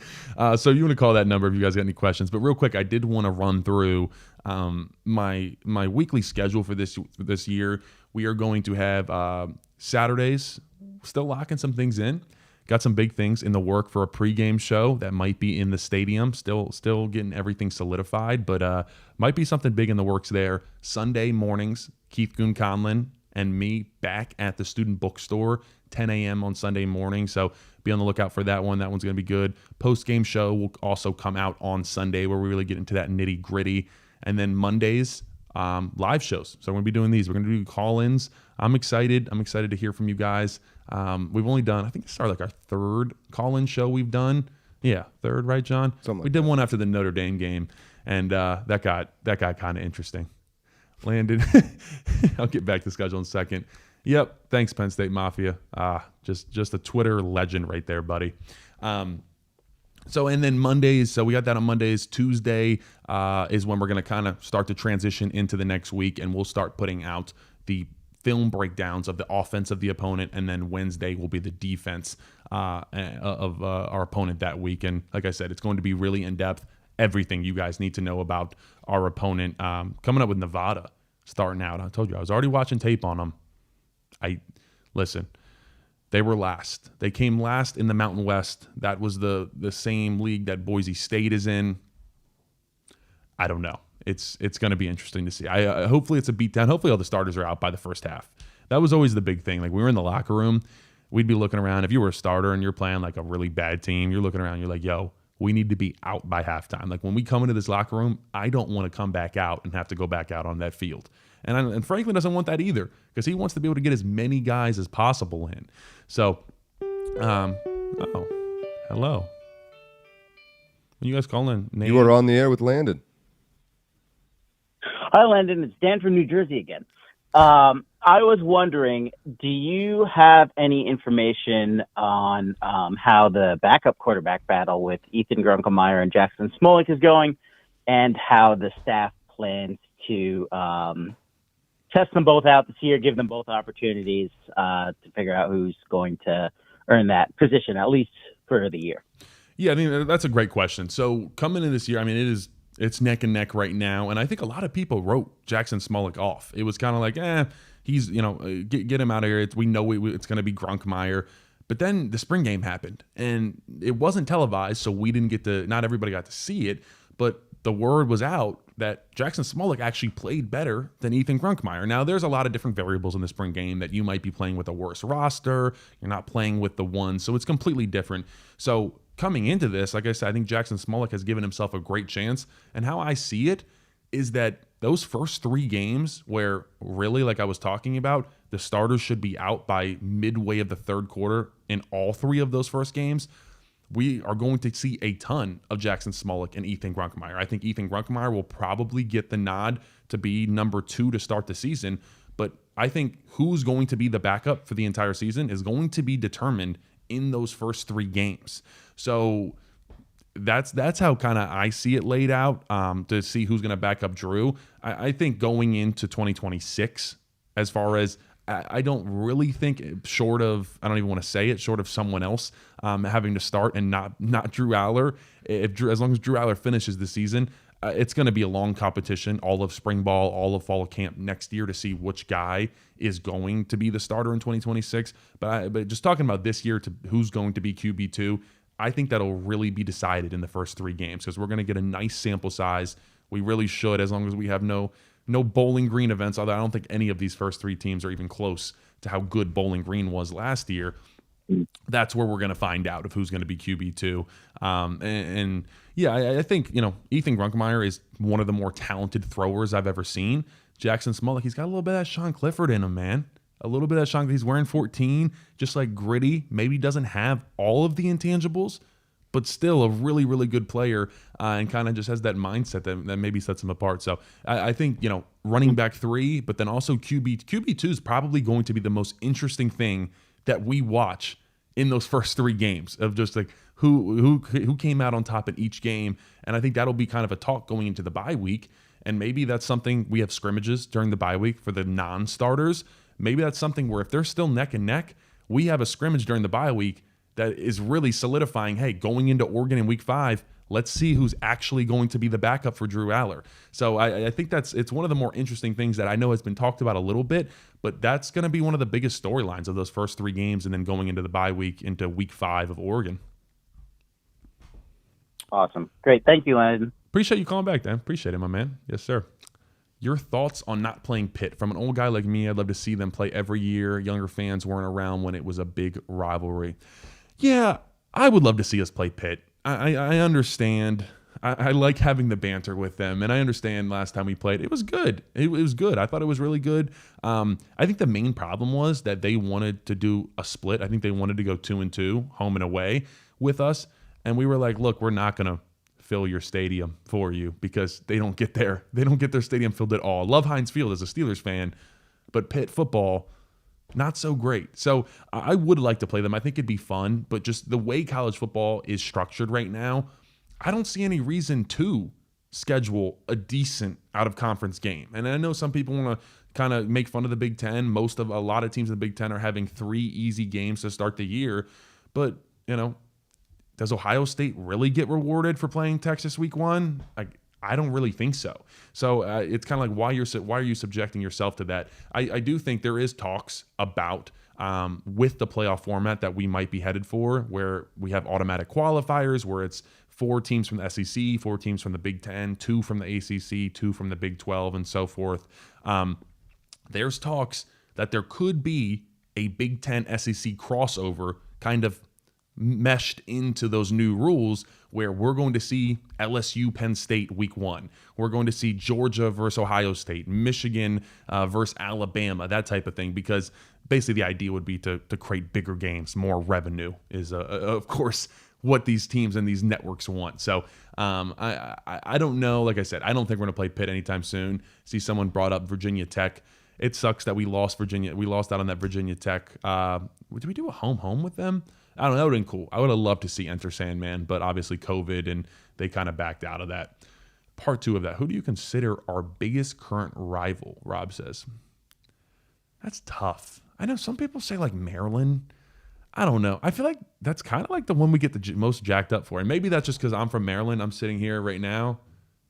S1: So you want to call that number if you guys got any questions. But real quick, I did want to run through my weekly schedule for this year. We are going to have Saturdays, still locking some things in. Got some big things in the work for a pregame show that might be in the stadium. Still getting everything solidified, but might be something big in the works there. Sunday mornings, Keith Goon-Conlon and me back at the student bookstore, 10 a.m. on Sunday morning. So be on the lookout for that one. That one's going to be good. Post-game show will also come out on Sunday where we really get into that nitty-gritty. And then Mondays, live shows. So we're going to be doing these. We're going to do call-ins. I'm excited. I'm excited to hear from you guys. We've only done, I think this is like our 3rd call-in show we've done. Yeah, 3rd, right, John? We did one after the Notre Dame game, and that got kind of interesting. Landon, I'll get back to the schedule in a second. Yep, thanks, Penn State Mafia. Just a Twitter legend right there, buddy. And then Mondays, so we got that on Mondays. Tuesday is when we're going to kind of start to transition into the next week, and we'll start putting out the film breakdowns of the offense of the opponent, and then Wednesday will be the defense of our opponent that week. And like I said, it's going to be really in-depth, everything you guys need to know about our opponent. Coming up with Nevada, starting out. I told you, I was already watching tape on them. Listen, they were last. They came last in the Mountain West. That was the same league that Boise State is in. I don't know. It's going to be interesting to see. Hopefully it's a beatdown. Hopefully all the starters are out by the first half. That was always the big thing. Like we were in the locker room, we'd be looking around. If you were a starter and you're playing like a really bad team, you're looking around, you're like, yo, we need to be out by halftime. Like when we come into this locker room, I don't want to come back out and have to go back out on that field. And Franklin doesn't want that either because he wants to be able to get as many guys as possible in. So, hello. When you guys calling?
S2: You are on the air with Landon.
S3: Hi, Landon. It's Dan from New Jersey again. I was wondering, do you have any information on how the backup quarterback battle with Ethan Grunkelmeyer and Jackson Smolik is going, and how the staff plans to test them both out this year, give them both opportunities to figure out who's going to earn that position, at least for the year?
S1: Yeah, I mean, that's a great question. So coming in this year, I mean, it's neck and neck right now, and I think a lot of people wrote Jackson Smolik off. It was kind of like, he's, get him out of here. We know it's going to be Grunkmeyer. But then the spring game happened, and it wasn't televised, so we didn't not everybody got to see it, but the word was out that Jackson Smolik actually played better than Ethan Grunkmeyer. Now, there's a lot of different variables in the spring game that you might be playing with a worse roster. You're not playing with the one, so it's completely different. So coming into this, like I said, I think Jackson Smolik has given himself a great chance. And how I see it is that those first 3 games where really, like I was talking about, the starters should be out by midway of the third quarter in all 3 of those first games, we are going to see a ton of Jackson Smolik and Ethan Grunkmeyer. I think Ethan Grunkmeyer will probably get the nod to be number 2 to start the season. But I think who's going to be the backup for the entire season is going to be determined in those first 3 games. So that's how kind of I see it laid out to see who's going to back up Drew. I think going into 2026, as far as I don't really think, short of, I don't even want to say it, short of someone else having to start and not Drew Aller, as long as Drew Aller finishes the season, it's going to be a long competition, all of spring ball, all of fall camp next year to see which guy is going to be the starter in 2026. But just talking about this year to who's going to be QB2, I think that'll really be decided in the first 3 games because we're going to get a nice sample size. We really should, as long as we have no Bowling Green events, although I don't think any of these first 3 teams are even close to how good Bowling Green was last year. That's where we're going to find out of who's going to be QB2. I think, Ethan Grunkmeyer is one of the more talented throwers I've ever seen. Jackson Smolik, he's got a little bit of that Sean Clifford in him, man. A little bit of Sean. He's wearing 14, just like gritty. Maybe doesn't have all of the intangibles, but still a really, really good player and kind of just has that mindset that maybe sets him apart. So I think, running back 3, but then also QB2 is probably going to be the most interesting thing that we watch in those first 3 games of just like who came out on top in each game. And I think that'll be kind of a talk going into the bye week. And maybe that's something, we have scrimmages during the bye week for the non-starters. Maybe that's something where if they're still neck and neck, we have a scrimmage during the bye week that is really solidifying, hey, going into Oregon in week 5, let's see who's actually going to be the backup for Drew Aller. So I think it's one of the more interesting things that I know has been talked about a little bit, but that's going to be one of the biggest storylines of those first 3 games and then going into the bye week into week 5 of Oregon.
S3: Awesome. Great. Thank you, Landon.
S1: Appreciate you calling back, Dan. Appreciate it, my man. Yes, sir. Your thoughts on not playing Pitt? From an old guy like me, I'd love to see them play every year. Younger fans weren't around when it was a big rivalry. Yeah, I would love to see us play Pitt. I understand. I like having the banter with them, and I understand last time we played, it was good. It was good. I thought it was really good. I think the main problem was that they wanted to do a split. I think they wanted to go 2-2, home and away with us, and we were like, look, we're not going to fill your stadium for you because they don't get their stadium filled at all. Love Heinz Field as a Steelers fan, but Pitt football, not so great. So I would like to play them. I think it'd be fun, but just the way college football is structured right now, I don't see any reason to schedule a decent out-of-conference game. And I know some people want to kind of make fun of the Big Ten. A lot of teams in the Big Ten are having 3 easy games to start the year, but does Ohio State really get rewarded for playing Texas week 1? I don't really think so. So it's kind of like why are you subjecting yourself to that? I do think there is talks about with the playoff format that we might be headed for, where we have automatic qualifiers, where it's 4 teams from the SEC, 4 teams from the Big Ten, 2 from the ACC, 2 from the Big 12, and so forth. There's talks that there could be a Big Ten SEC crossover kind of meshed into those new rules where we're going to see LSU Penn State week 1. We're going to see Georgia versus Ohio State, Michigan versus Alabama, that type of thing, because basically the idea would be to create bigger games. More revenue is, of course, what these teams and these networks want. So I don't know. Like I said, I don't think we're going to play Pitt anytime soon. See someone brought up Virginia Tech. It sucks that we lost Virginia. We lost out on that Virginia Tech. Did we do a home with them? I don't know. That would have been cool. I would have loved to see Enter Sandman, but obviously COVID, and they kind of backed out of that. Part 2 of that. Who do you consider our biggest current rival? Rob says. That's tough. I know some people say like Maryland. I don't know. I feel like that's kind of like the one we get the most jacked up for. And maybe that's just because I'm from Maryland. I'm sitting here right now.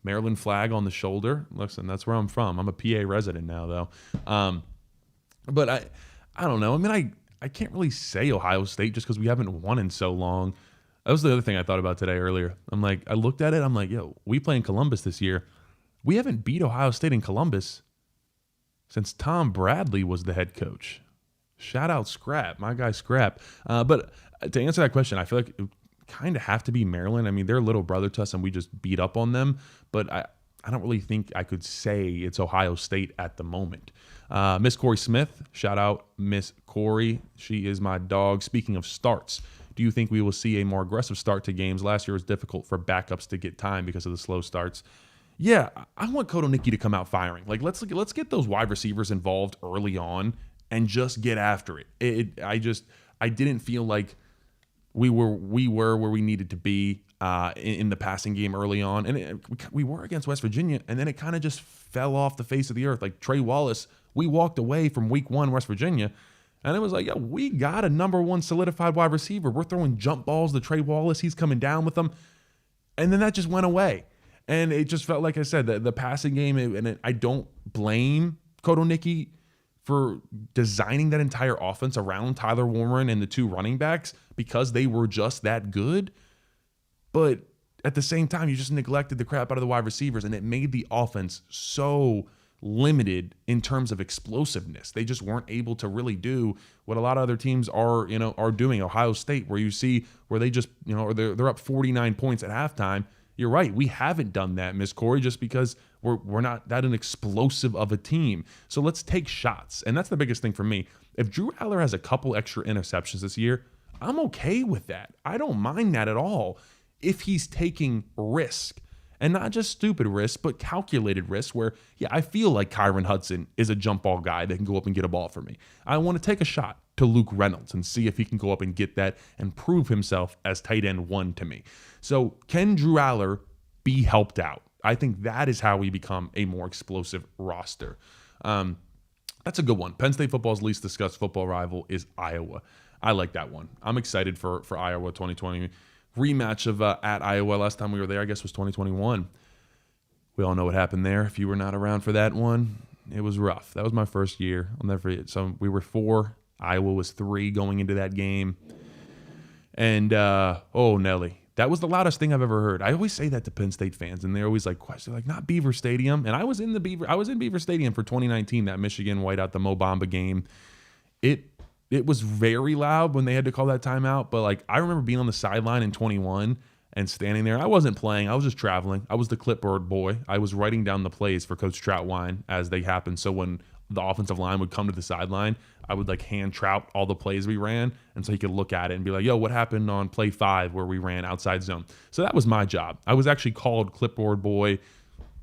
S1: Maryland flag on the shoulder. Listen, that's where I'm from. I'm a PA resident now, though. But I don't know. I mean, I can't really say Ohio State just because we haven't won in so long. That was the other thing I thought about today earlier. I'm like, I looked at it. I'm like, yo, we play in Columbus this year. We haven't beat Ohio State in Columbus since Tom Bradley was the head coach. Shout out Scrap, my guy Scrap. But to answer that question, I feel like it kind of have to be Maryland. I mean, they're a little brother to us, and we just beat up on them. But I don't really think I could say it's Ohio State at the moment. Miss Corey Smith, shout out Miss Corey. She is my dog. Speaking of starts, do you think we will see a more aggressive start to games? Last year was difficult for backups to get time because of the slow starts. Yeah, I want Kotoniki to come out firing. Like, let's get those wide receivers involved early on and just get after it. I didn't feel like we were where we needed to be in the passing game early on, and we were against West Virginia, and then it kind of just fell off the face of the earth. Like Trey Wallace, we walked away from week 1 West Virginia, and it was like, yeah, we got a number 1 solidified wide receiver. We're throwing jump balls to Trey Wallace. He's coming down with them, and then that just went away. And it just felt like I said, the passing game, I don't blame Kotoniki for designing that entire offense around Tyler Warren and the 2 running backs because they were just that good. But at the same time, you just neglected the crap out of the wide receivers, and it made the offense so limited in terms of explosiveness. They just weren't able to really do what a lot of other teams are doing. Ohio State, where you see where they just, or they're up 49 points at halftime. You're right. We haven't done that, Miss Corey, just because we're not that an explosive of a team. So let's take shots. And that's the biggest thing for me. If Drew Aller has a couple extra interceptions this year, I'm okay with that. I don't mind that at all if he's taking risk. And not just stupid risks, but calculated risks where, yeah, I feel like Kyron Hudson is a jump ball guy that can go up and get a ball for me. I want to take a shot to Luke Reynolds and see if he can go up and get that and prove himself as tight end 1 to me. So can Drew Aller be helped out? I think that is how we become a more explosive roster. That's a good one. Penn State football's least discussed football rival is Iowa. I like that one. I'm excited for Iowa 2020. Rematch of at Iowa. Last time we were there, I guess, was 2021. We all know what happened there. If you were not around for that one, it was rough. That was my first year. I'll never forget. So we were 4. Iowa was 3 going into that game. And, oh, Nelly. That was the loudest thing I've ever heard. I always say that to Penn State fans, and they're always like, question, like, not Beaver Stadium. And I was in Beaver Stadium for 2019, that Michigan whiteout, the Mo Bamba game. It was very loud when they had to call that timeout, but like I remember being on the sideline in 21 and standing there. I wasn't playing. I was just traveling. I was the clipboard boy. I was writing down the plays for Coach Troutwine as they happened. So when the offensive line would come to the sideline, I would like hand Trout all the plays we ran, and so he could look at it and be like, yo, what happened on play 5 where we ran outside zone? So that was my job. I was actually called clipboard boy.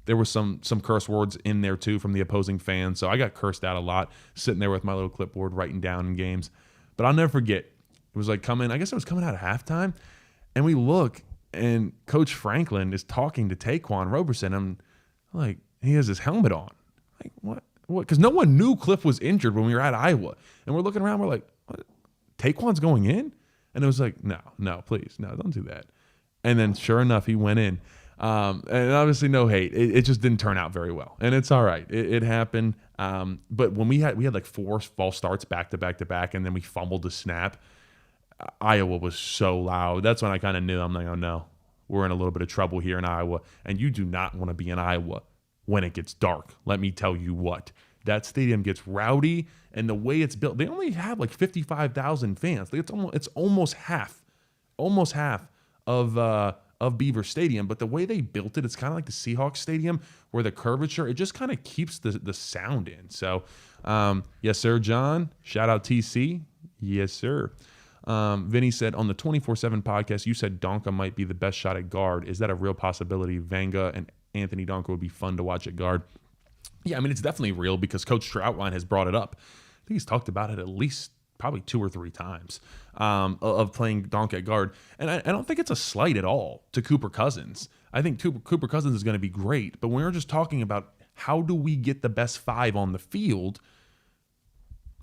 S1: There was some curse words in there too from the opposing fans, so I got cursed out a lot sitting there with my little clipboard writing down in games. But I'll never forget, it was like coming out of halftime, and we look, and Coach Franklin is talking to Taquan Roberson. I'm like, he has his helmet on. Like, what? Because no one knew Cliff was injured when we were at Iowa. And we're looking around, we're like, what? Taquan's going in? And it was like, no, please, no, don't do that. And then sure enough, he went in. And obviously no hate. It just didn't turn out very well. And it's all right. It happened. But when we had like 4 false starts back to back to back, and then we fumbled the snap, Iowa was so loud. That's when I kind of knew. I'm like, oh no, we're in a little bit of trouble here in Iowa. And you do not want to be in Iowa when it gets dark. Let me tell you what. That stadium gets rowdy, and the way it's built, they only have like 55,000 fans. It's almost half almost half of Beaver Stadium. But the way they built it, it's kind of like the Seahawks Stadium, where the curvature, it just kind of keeps the sound in. So, yes, sir, John. Shout out TC. Yes, sir. Vinny said, on the 24/7 podcast, you said Donka might be the best shot at guard. Is that a real possibility? Vanga and Anthony Donka would be fun to watch at guard. Yeah, I mean, it's definitely real because Coach Troutline has brought it up. I think he's talked about it at least probably 2 or 3 times of playing Donka at guard. And I don't think it's a slight at all to Cooper Cousins. I think Cooper Cousins is going to be great. But when we're just talking about how do we get the best 5 on the field,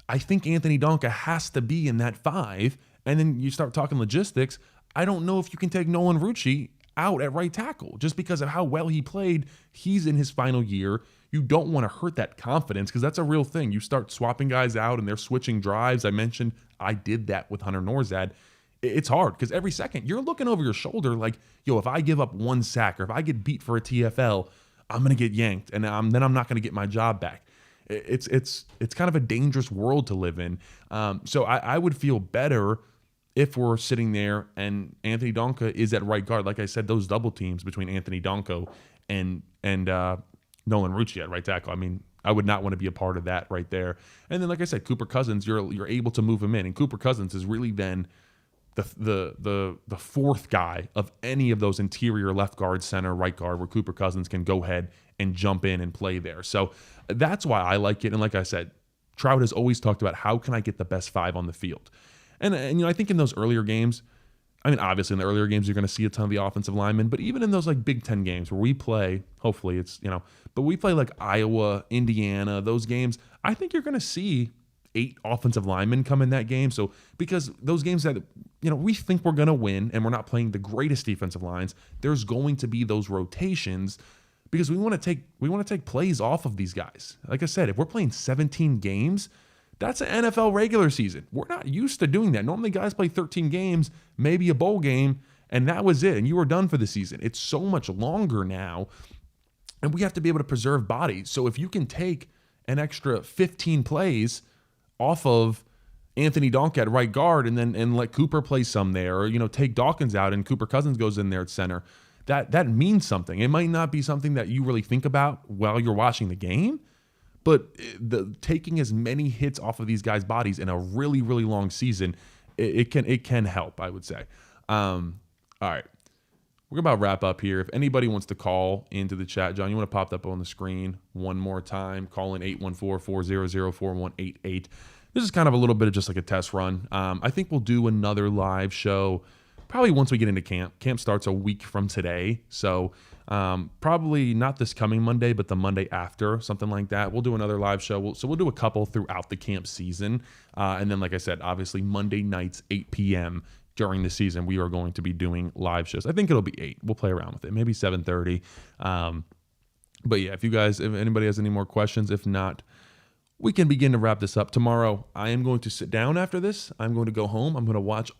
S1: I think Anthony Donka has to be in that 5. And then you start talking logistics. I don't know if you can take Nolan Rucci out at right tackle just because of how well he played. He's in his final year. You don't want to hurt that confidence because that's a real thing. You start swapping guys out and they're switching drives. I mentioned I did that with Hunter Norzad. It's hard because every second you're looking over your shoulder like, yo, if I give up 1 sack or if I get beat for a TFL, I'm going to get yanked and then I'm not going to get my job back. It's kind of a dangerous world to live in. So I would feel better if we're sitting there and Anthony Donka is at right guard. Like I said, those double teams between Anthony Donko and Nolan Rucci at right tackle. I mean, I would not want to be a part of that right there. And then, like I said, Cooper Cousins, you're able to move him in, and Cooper Cousins is really then the 4th guy of any of those interior left guard, center, right guard, where Cooper Cousins can go ahead and jump in and play there. So that's why I like it. And like I said, Trout has always talked about how can I get the best 5 on the field. And I think in those earlier games, I mean, obviously in the earlier games, you're going to see a ton of the offensive linemen, but even in those like Big Ten games where we play, hopefully it's, but we play like Iowa, Indiana, those games, I think you're going to see 8 offensive linemen come in that game. So because those games that, we think we're going to win and we're not playing the greatest defensive lines, there's going to be those rotations because we want to take plays off of these guys. Like I said, if we're playing 17 games, that's an NFL regular season. We're not used to doing that. Normally guys play 13 games, maybe a bowl game, and that was it. And you were done for the season. It's so much longer now, and we have to be able to preserve bodies. So if you can take an extra 15 plays off of Anthony Donka at right guard and let Cooper play some there, or, take Dawkins out and Cooper Cousins goes in there at center, that means something. It might not be something that you really think about while you're watching the game, but taking as many hits off of these guys' bodies in a really, really long season, it can help, I would say. All right. We're about to wrap up here. If anybody wants to call into the chat, John, you want to pop that up on the screen one more time. Call in 814-400-4188. This is kind of a little bit of just like a test run. I think we'll do another live show probably once we get into camp. Camp starts a week from today, so probably not this coming Monday, but the Monday after, something like that. We'll do another live show. We'll do a couple throughout the camp season. And then, like I said, obviously Monday nights, 8 p.m. during the season, we are going to be doing live shows. I think it'll be 8. We'll play around with it. Maybe 7:30. But yeah, if anybody has any more questions, if not, we can begin to wrap this up. Tomorrow, I am going to sit down after this. I'm going to go home. I'm going to watch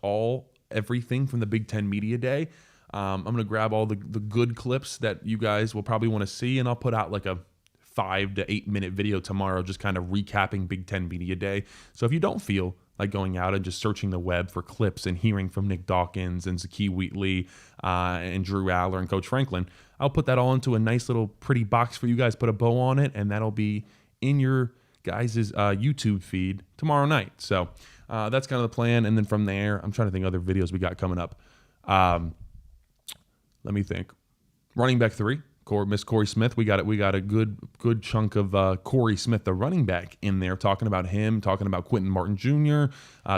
S1: everything from the Big Ten Media Day. I'm going to grab all the good clips that you guys will probably want to see, and I'll put out like a 5 to 8 minute video tomorrow just kind of recapping Big Ten Media Day. So if you don't feel like going out and just searching the web for clips and hearing from Nick Dawkins and Zakee Wheatley and Drew Aller and Coach Franklin, I'll put that all into a nice little pretty box for you guys, put a bow on it, and that'll be in your guys' YouTube feed tomorrow night. So that's kind of the plan. And then from there, I'm trying to think of other videos we got coming up. Let me think. Running back 3, Miss Corey Smith. We got a good chunk of Corey Smith, the running back, in there, talking about him, talking about Quentin Martin Jr.,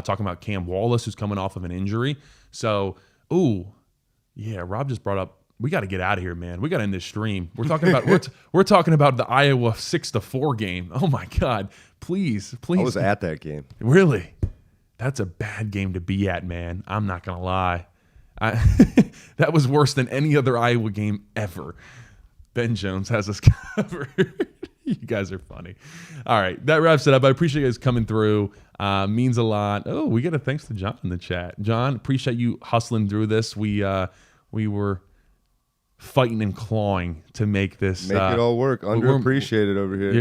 S1: talking about Cam Wallace, who's coming off of an injury. So, Rob just brought up, we got to get out of here, man. We got to end this stream. We're talking about we're talking about the Iowa 6-4 game. Oh my God! Please. I
S2: was at that game.
S1: Really? That's a bad game to be at, man. I'm not gonna lie. That was worse than any other Iowa game ever. Ben Jones has us covered. You guys are funny. All right, that wraps it up. I appreciate you guys coming through. Means a lot. Oh, we get a thanks to John in the chat. John, appreciate you hustling through this. We were fighting and clawing to make this
S2: Make it all work. Underappreciated over here.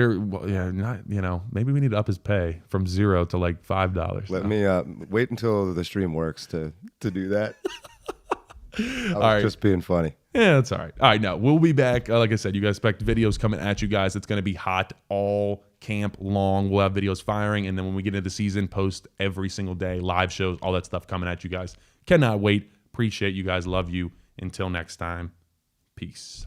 S1: Maybe we need to up his pay from $0 to like $5.
S2: Let me wait until the stream works to do that. I was just being funny.
S1: Yeah, that's all right. All right, now we'll be back. Like I said, you guys expect videos coming at you guys. It's going to be hot all camp long. We'll have videos firing, and then when we get into the season, post every single day, live shows, all that stuff coming at you guys. Cannot wait. Appreciate you guys. Love you. Until next time, peace.